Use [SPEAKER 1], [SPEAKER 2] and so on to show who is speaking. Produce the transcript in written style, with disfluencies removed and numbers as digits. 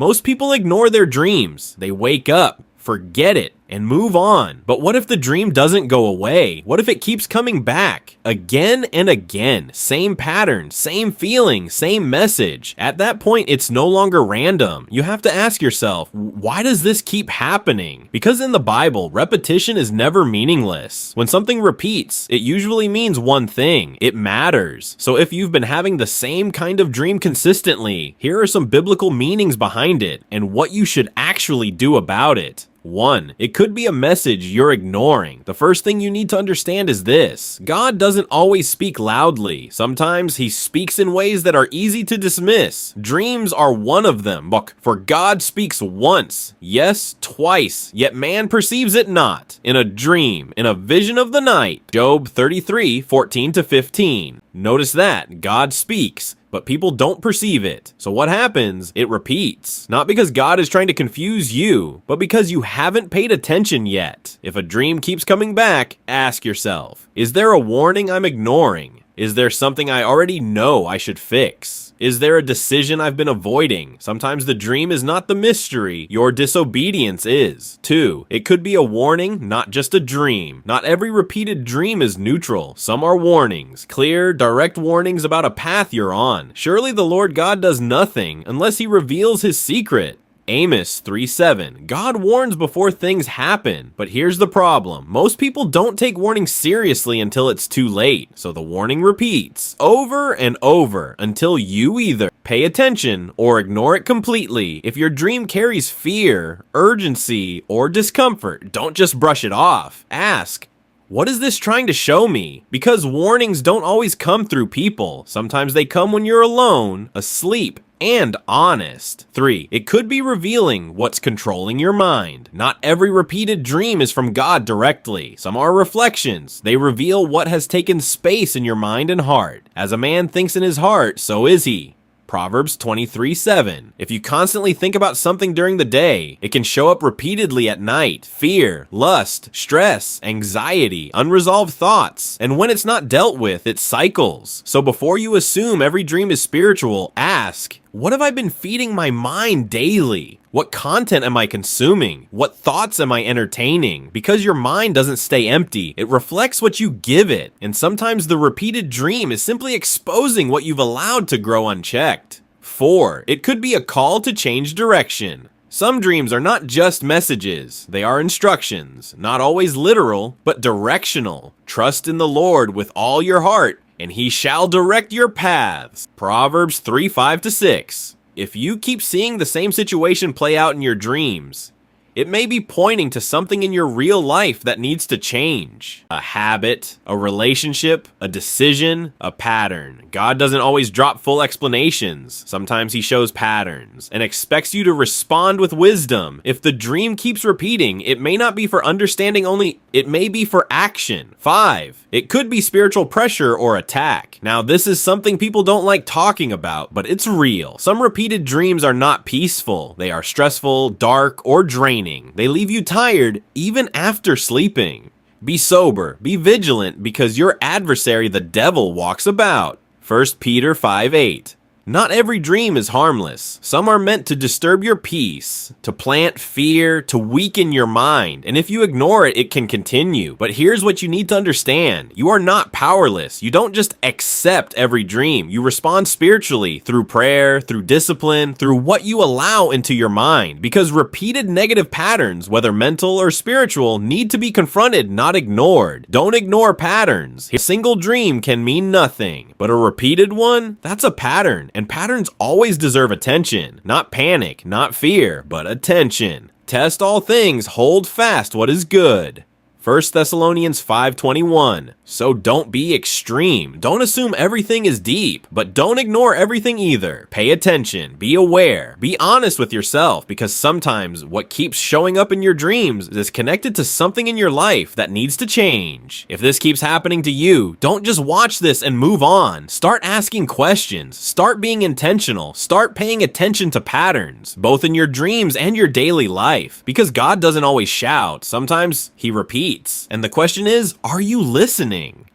[SPEAKER 1] Most people ignore their dreams. They wake up, forget it, and move on. But what if the dream doesn't go away? What if it keeps coming back again and again? Same pattern, same feeling, same message. At that point, it's no longer random. You have to ask yourself, why does this keep happening? Because in the Bible, repetition is never meaningless. When something repeats, it usually means one thing. It matters. So if you've been having the same kind of dream consistently, here are some biblical meanings behind it and what you should actually do about it. 1. It could be a message you're ignoring. The first thing you need to understand is this: God doesn't always speak loudly. Sometimes he speaks in ways that are easy to dismiss. Dreams are one of them. Look, for God speaks once, yes, twice, yet man perceives it not. In a dream, in a vision of the night. Job 33:14-15. Notice that God speaks, but people don't perceive it. So what happens? It repeats. Not because God is trying to confuse you, but because you haven't paid attention yet. If a dream keeps coming back, ask yourself, is there a warning I'm ignoring? Is there something I already know I should fix? Is there a decision I've been avoiding? Sometimes the dream is not the mystery, your disobedience is. 2. It could be a warning, not just a dream. Not every repeated dream is neutral. Some are warnings, clear, direct warnings about a path you're on. Surely the Lord God does nothing unless he reveals his secret. Amos 3:7. God warns before things happen, but here's the problem. Most people don't take warnings seriously until it's too late, so the warning repeats over and over until you either pay attention or ignore it completely. If your dream carries fear, urgency, or discomfort, don't just brush it off. Ask, what is this trying to show me? Because warnings don't always come through people. Sometimes they come when you're alone, asleep, and honest. 3. It could be revealing what's controlling your mind. Not every repeated dream is from God directly. Some are reflections. They reveal what has taken space in your mind and heart. As a man thinks in his heart, so is he. Proverbs 23:7. If you constantly think about something during the day, it can show up repeatedly at night. Fear, lust, stress, anxiety, unresolved thoughts. And when it's not dealt with, it cycles. So before you assume every dream is spiritual, ask, what have I been feeding my mind daily? What content am I consuming? What thoughts am I entertaining? Because your mind doesn't stay empty. It reflects what you give it. And sometimes the repeated dream is simply exposing what you've allowed to grow unchecked. 4. It could be a call to change direction. Some dreams are not just messages. They are instructions. Not always literal, but directional. Trust in the Lord with all your heart, and he shall direct your paths. Proverbs 3:5-6. If you keep seeing the same situation play out in your dreams, it may be pointing to something in your real life that needs to change. A habit, a relationship, a decision, a pattern. God doesn't always drop full explanations. Sometimes he shows patterns and expects you to respond with wisdom. If the dream keeps repeating, it may not be for understanding only, it may be for action. 5. It could be spiritual pressure or attack. Now, this is something people don't like talking about, but it's real. Some repeated dreams are not peaceful. They are stressful, dark, or draining. They leave you tired even after sleeping. Be sober, be vigilant, because your adversary, the devil, walks about. 1 Peter 5:8. Not every dream is harmless. Some are meant to disturb your peace, to plant fear, to weaken your mind. And if you ignore it, it can continue. But here's what you need to understand. You are not powerless. You don't just accept every dream. You respond spiritually through prayer, through discipline, through what you allow into your mind. Because repeated negative patterns, whether mental or spiritual, need to be confronted, not ignored. Don't ignore patterns. A single dream can mean nothing, but a repeated one, that's a pattern. And patterns always deserve attention. Not panic, not fear, but attention. Test all things, hold fast what is good. 1 Thessalonians 5:21. So don't be extreme. Don't assume everything is deep, but don't ignore everything either. Pay attention, be aware, be honest with yourself, because sometimes what keeps showing up in your dreams is connected to something in your life that needs to change. If this keeps happening to you, don't just watch this and move on. Start asking questions, start being intentional, start paying attention to patterns, both in your dreams and your daily life, because God doesn't always shout. Sometimes he repeats. And the question is, are you listening?